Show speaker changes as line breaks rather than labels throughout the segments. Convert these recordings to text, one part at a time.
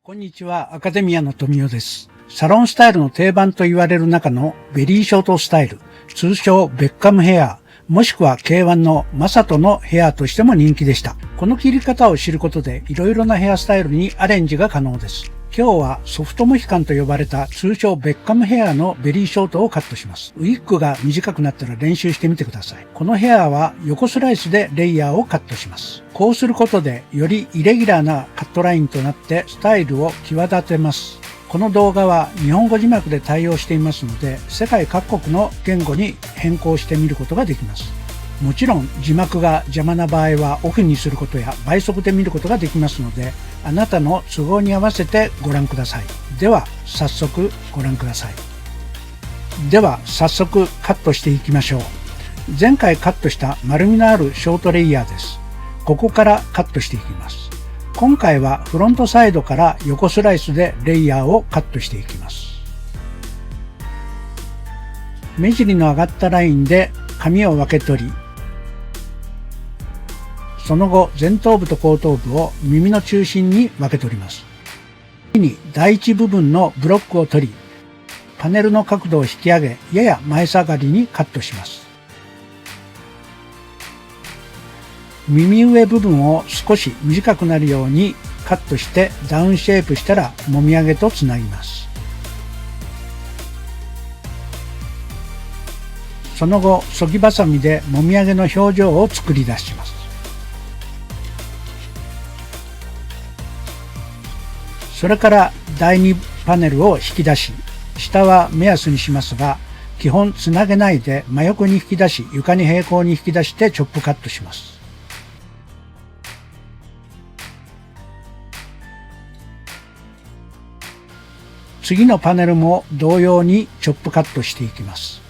こんにちは、アカデミアの富代です。サロンスタイルの定番と言われる中のベリーショートスタイル、通称ベッカムヘア、もしくは K1 のマサトのヘアとしても人気でした。この切り方を知ることで色々なヘアスタイルにアレンジが可能です。今日はソフトモヒカンと呼ばれた通称ベッカムヘアのベリーショートをカットします。ウィッグが短くなったら練習してみてください。このヘアは横スライスでレイヤーをカットします。こうすることでよりイレギュラーなカットラインとなってスタイルを際立てます。この動画は日本語字幕で対応していますので、世界各国の言語に変更してみることができます。もちろん字幕が邪魔な場合はオフにすることや倍速で見ることができますので、あなたの都合に合わせてご覧ください。では早速ご覧ください。では早速カットしていきましょう。前回カットした丸みのあるショートレイヤーです。ここからカットしていきます。今回はフロントサイドから横スライスでレイヤーをカットしていきます。目尻の上がったラインで髪を分け取り、その後前頭部と後頭部を耳の中心に分け取ります。次に第一部分のブロックを取り、パネルの角度を引き上げ、やや前下がりにカットします。耳上部分を少し短くなるようにカットしてダウンシェイプしたらもみあげとつなぎます。その後、そぎばさみでもみあげの表情を作り出します。それから第2パネルを引き出し、下は目安にしますが、基本つなげないで真横に引き出し、床に平行に引き出してチョップカットします。次のパネルも同様にチョップカットしていきます。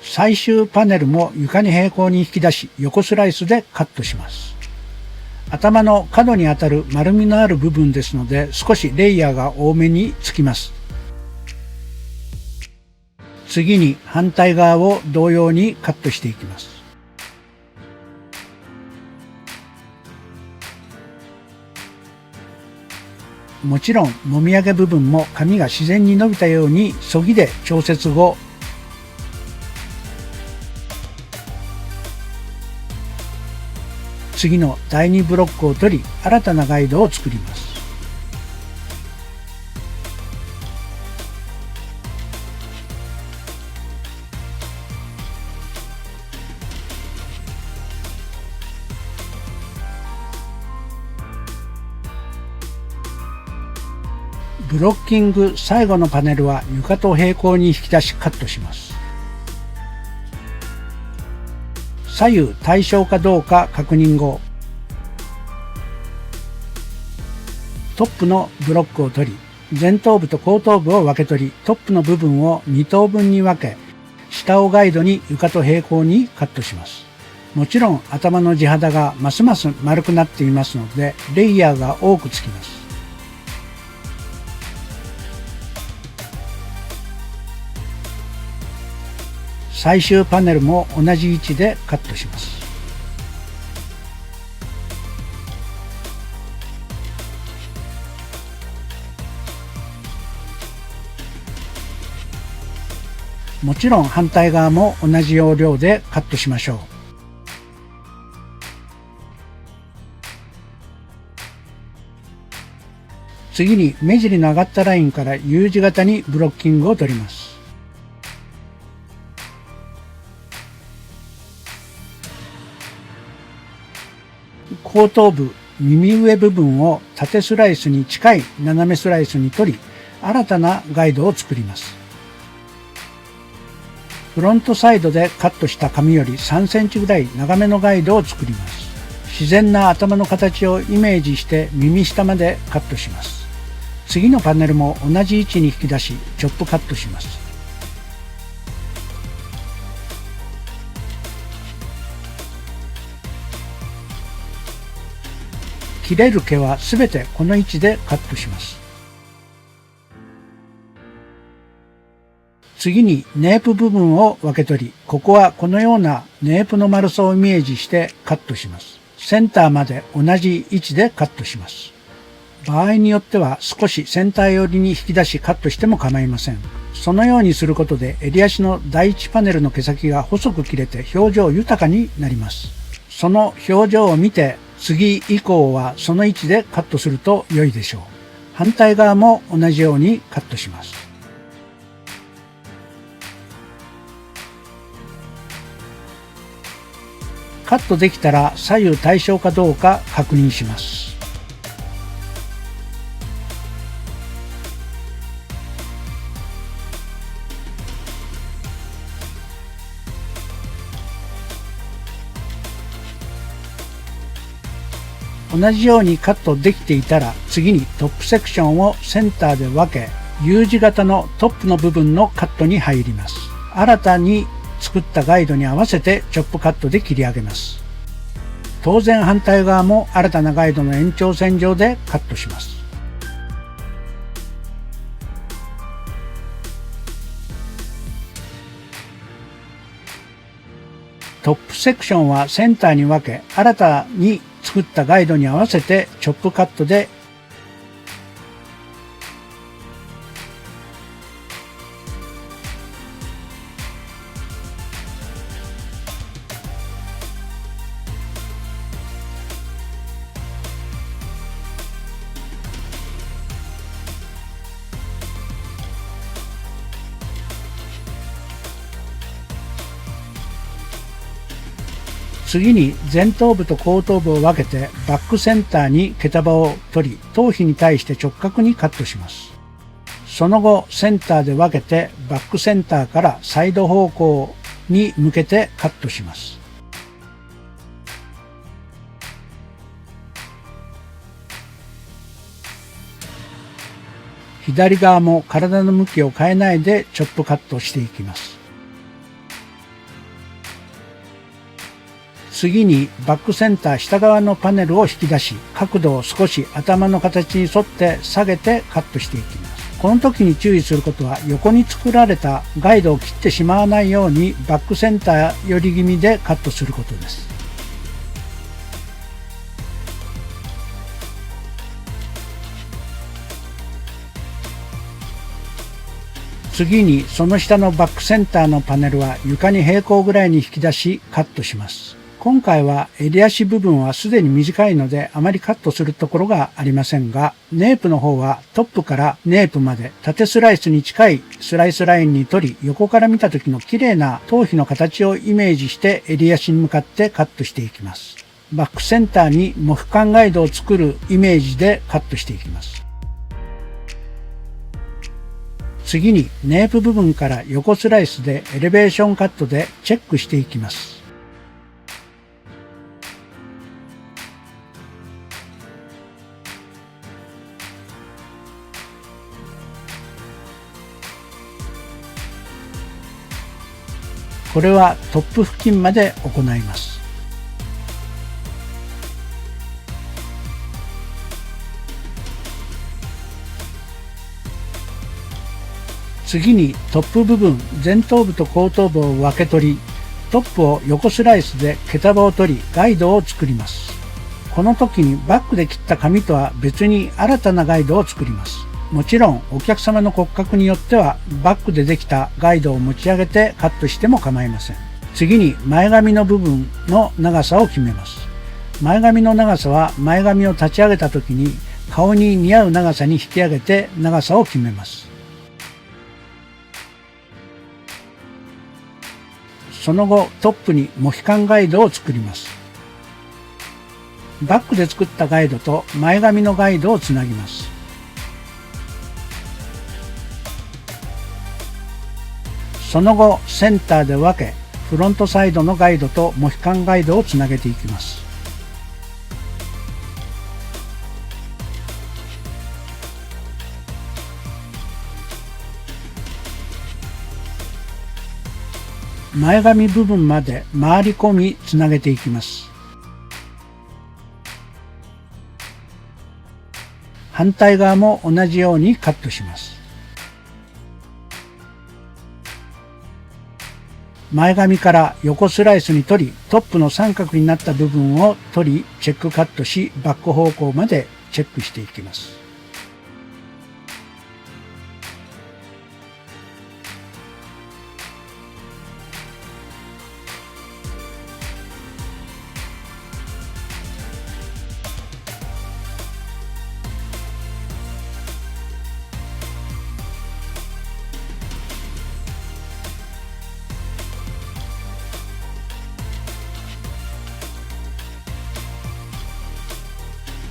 最終パネルも床に平行に引き出し、横スライスでカットします。頭の角にあたる丸みのある部分ですので、少しレイヤーが多めにつきます。次に反対側を同様にカットしていきます。もちろんもみあげ部分も髪が自然に伸びたようにそぎで調節後、次の第2ブロックを取り、新たなガイドを作ります。ブロッキング最後のパネルは床と平行に引き出しカットします。左右対称かどうか確認後、トップのブロックを取り、前頭部と後頭部を分け取り、トップの部分を2等分に分け、下をガイドに床と平行にカットします。もちろん頭の地肌がますます丸くなっていますので、レイヤーが多くつきます。最終パネルも同じ位置でカットします。もちろん反対側も同じ要領でカットしましょう。次に目尻の上がったラインから U 字型にブロッキングを取ります。後頭部、耳上部分を縦スライスに近い斜めスライスに取り、新たなガイドを作ります。フロントサイドでカットした髪より3センチぐらい長めのガイドを作ります。自然な頭の形をイメージして耳下までカットします。次のパネルも同じ位置に引き出し、チョップカットします。切れる毛はすべてこの位置でカットします。次にネープ部分を分け取り、ここはこのようなネープの丸さをイメージしてカットします。センターまで同じ位置でカットします。場合によっては少しセンター寄りに引き出しカットしても構いません。そのようにすることで襟足の第一パネルの毛先が細く切れて表情豊かになります。その表情を見て次以降はその位置でカットすると良いでしょう。反対側も同じようにカットします。カットできたら左右対称かどうか確認します。同じようにカットできていたら次にトップセクションをセンターで分け U 字型のトップの部分のカットに入ります。新たに作ったガイドに合わせてチョップカットで切り上げます。当然反対側も新たなガイドの延長線上でカットします。トップセクションはセンターに分け新たに作ったガイドに合わせてチョップカットで次に前頭部と後頭部を分けてバックセンターに毛束を取り頭皮に対して直角にカットします。その後センターで分けてバックセンターからサイド方向に向けてカットします。左側も体の向きを変えないでチョップカットしていきます。次にバックセンター下側のパネルを引き出し、角度を少し頭の形に沿って下げてカットしていきます。この時に注意することは、横に作られたガイドを切ってしまわないようにバックセンター寄り気味でカットすることです。次にその下のバックセンターのパネルは床に平行ぐらいに引き出しカットします。今回は襟足部分はすでに短いのであまりカットするところがありませんが、ネープの方はトップからネープまで縦スライスに近いスライスラインに取り、横から見た時の綺麗な頭皮の形をイメージして襟足に向かってカットしていきます。バックセンターにモフカンガイドを作るイメージでカットしていきます。次にネープ部分から横スライスでエレベーションカットでチェックしていきます。これはトップ付近まで行います。次にトップ部分、前頭部と後頭部を分け取り、トップを横スライスで毛束を取り、ガイドを作ります。この時にバックで切った紙とは別に新たなガイドを作ります。もちろんお客様の骨格によってはバックでできたガイドを持ち上げてカットしても構いません。次に前髪の部分の長さを決めます。前髪の長さは前髪を立ち上げた時に顔に似合う長さに引き上げて長さを決めます。その後トップにモヒカンガイドを作ります。バックで作ったガイドと前髪のガイドをつなぎます。その後センターで分けフロントサイドのガイドとモヒカンガイドをつなげていきます。前髪部分まで回り込みつなげていきます。反対側も同じようにカットします。前髪から横スライスに取り、トップの三角になった部分を取り、チェックカットし、バック方向までチェックしていきます。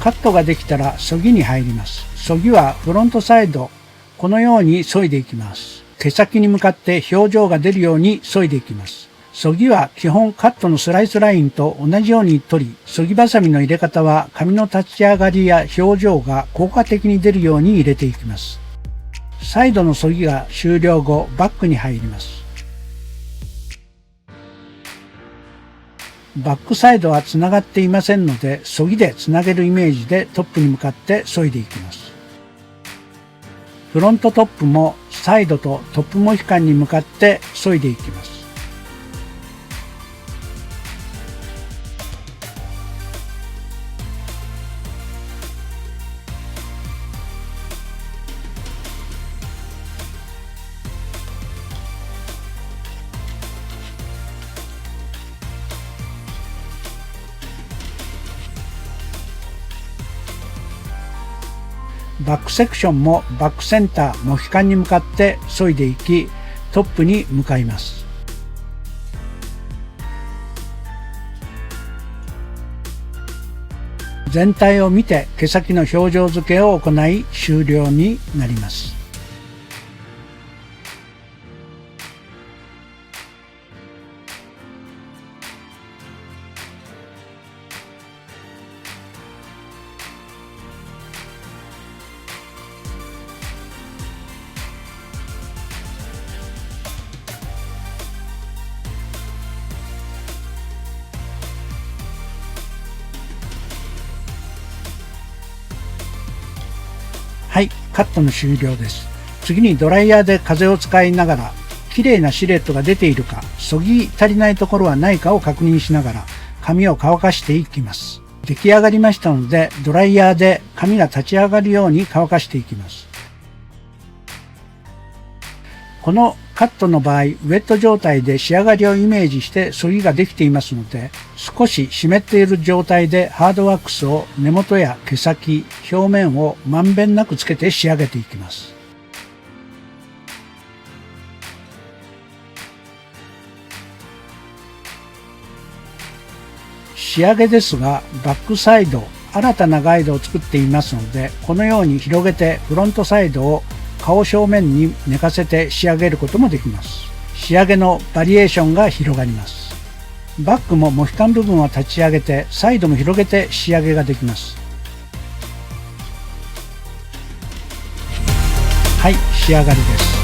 カットができたらそぎに入ります。そぎはフロントサイド、このように削いでいきます。毛先に向かって表情が出るように削いでいきます。そぎは基本カットのスライスラインと同じように取り、そぎバサミの入れ方は髪の立ち上がりや表情が効果的に出るように入れていきます。サイドのそぎが終了後、バックに入ります。バックサイドはつながっていませんので、そぎでつなげるイメージでトップに向かって削いでいきます。フロントトップもサイドとトップモヒカンに向かって削いでいきます。バックセクションもバックセンター、モヒカンに向かって削いでいき、トップに向かいます。全体を見て毛先の表情付けを行い終了になります。はい、カットの終了です。次にドライヤーで風を使いながら、綺麗なシルエットが出ているか、そぎ足りないところはないかを確認しながら、髪を乾かしていきます。出来上がりましたので、ドライヤーで髪が立ち上がるように乾かしていきます。このカットの場合、ウェット状態で仕上がりをイメージしてそぎができていますので、少し湿っている状態でハードワックスを根元や毛先、表面をまんべんなくつけて仕上げていきます。仕上げですが、バックサイド、新たなガイドを作っていますので、このように広げてフロントサイドを顔正面に寝かせて仕上げることもできます。仕上げのバリエーションが広がります。バックもモヒカン部分を立ち上げて、サイドも広げて仕上げができます。はい、仕上がりです。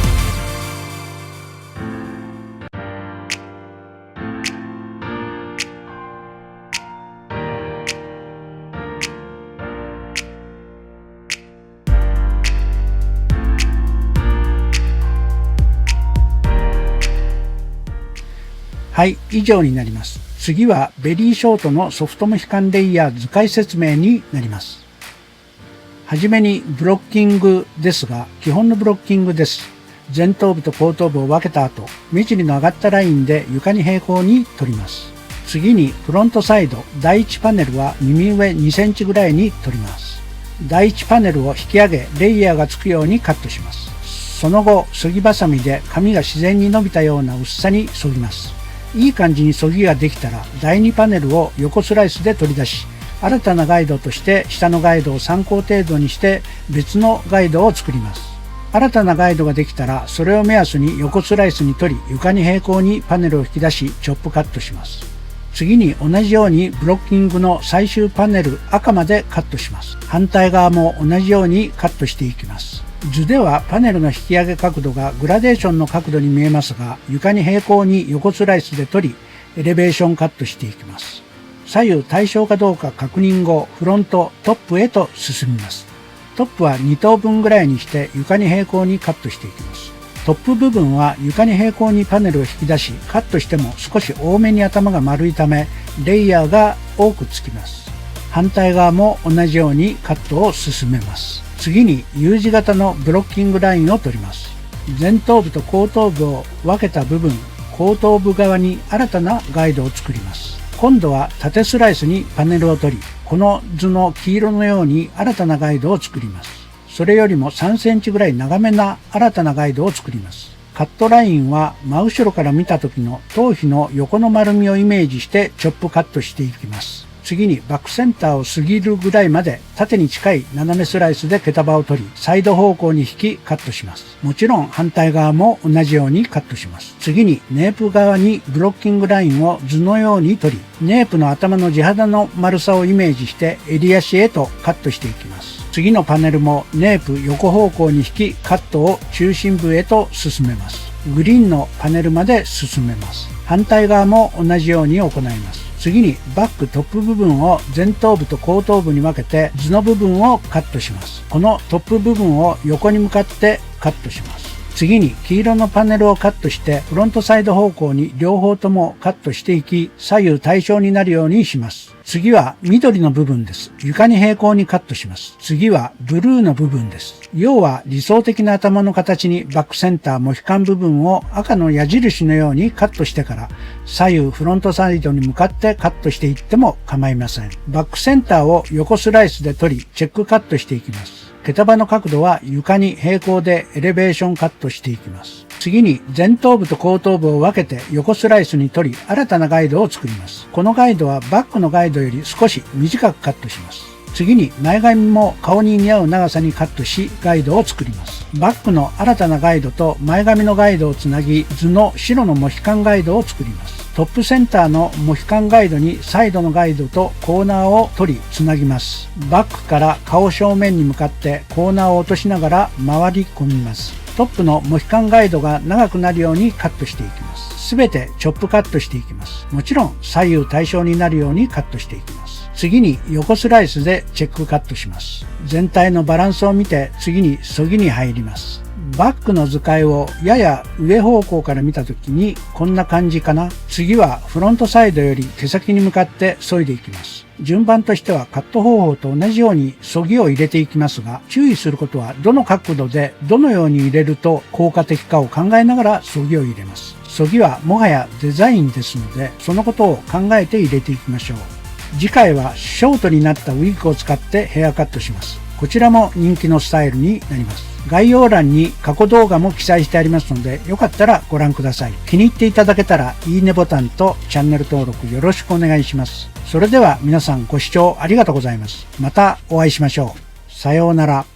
はい、以上になります。次はベリーショートのソフトモヒカンレイヤー図解説明になります。はじめにブロッキングですが、基本のブロッキングです。前頭部と後頭部を分けた後、目尻の上がったラインで床に平行に取ります。次にフロントサイド、第1パネルは耳上2センチぐらいに取ります。第1パネルを引き上げ、レイヤーがつくようにカットします。その後、そぎばさみで髪が自然に伸びたような薄さにそぎます。いい感じにそぎができたら、第2パネルを横スライスで取り出し、新たなガイドとして下のガイドを参考程度にして別のガイドを作ります。新たなガイドができたら、それを目安に横スライスに取り、床に平行にパネルを引き出し、チョップカットします。次に同じようにブロッキングの最終パネル赤までカットします。反対側も同じようにカットしていきます。図ではパネルの引き上げ角度がグラデーションの角度に見えますが、床に平行に横スライスで取り、エレベーションカットしていきます。左右対称かどうか確認後、フロント、トップへと進みます。トップは2等分ぐらいにして床に平行にカットしていきます。トップ部分は床に平行にパネルを引き出し、カットしても少し多めに頭が丸いため、レイヤーが多くつきます。反対側も同じようにカットを進めます。次に U 字型のブロッキングラインを取ります。前頭部と後頭部を分けた部分、後頭部側に新たなガイドを作ります。今度は縦スライスにパネルを取り、この図の黄色のように新たなガイドを作ります。それよりも3センチぐらい長めな新たなガイドを作ります。カットラインは真後ろから見た時の頭皮の横の丸みをイメージしてチョップカットしていきます。次にバックセンターを過ぎるぐらいまで縦に近い斜めスライスで毛束を取り、サイド方向に引きカットします。もちろん反対側も同じようにカットします。次にネープ側にブロッキングラインを図のように取り、ネープの頭の地肌の丸さをイメージして襟足へとカットしていきます。次のパネルもネープ横方向に引きカットを中心部へと進めます。グリーンのパネルまで進めます。反対側も同じように行います。次にバックトップ部分を前頭部と後頭部に分けて図の部分をカットします。このトップ部分を横に向かってカットします。次に黄色のパネルをカットしてフロントサイド方向に両方ともカットしていき、左右対称になるようにします。次は緑の部分です。床に平行にカットします。次はブルーの部分です。要は理想的な頭の形にバックセンターモヒカン部分を赤の矢印のようにカットしてから左右フロントサイドに向かってカットしていっても構いません。バックセンターを横スライスで取りチェックカットしていきます。毛束の角度は床に平行でエレベーションカットしていきます。次に前頭部と後頭部を分けて横スライスに取り新たなガイドを作ります。このガイドはバックのガイドより少し短くカットします。次に前髪も顔に似合う長さにカットしガイドを作ります。バックの新たなガイドと前髪のガイドをつなぎ図の白のモヒカンガイドを作ります。トップセンターのモヒカンガイドにサイドのガイドとコーナーを取りつなぎます。バックから顔正面に向かってコーナーを落としながら回り込みます。トップのモヒカンガイドが長くなるようにカットしていきます。すべてチョップカットしていきます。もちろん左右対称になるようにカットしていきます。次に横スライスでチェックカットします。全体のバランスを見て次にそぎに入ります。バックの図解をやや上方向から見た時にこんな感じかな。次はフロントサイドより毛先に向かって削いでいきます。順番としてはカット方法と同じように削ぎを入れていきますが、注意することはどの角度でどのように入れると効果的かを考えながら削ぎを入れます。削ぎはもはやデザインですので、そのことを考えて入れていきましょう。次回はショートになったウィッグを使ってヘアカットします。こちらも人気のスタイルになります。概要欄に過去動画も記載してありますので、よかったらご覧ください。気に入っていただけたらいいねボタンとチャンネル登録よろしくお願いします。それでは皆さんご視聴ありがとうございます。またお会いしましょう。さようなら。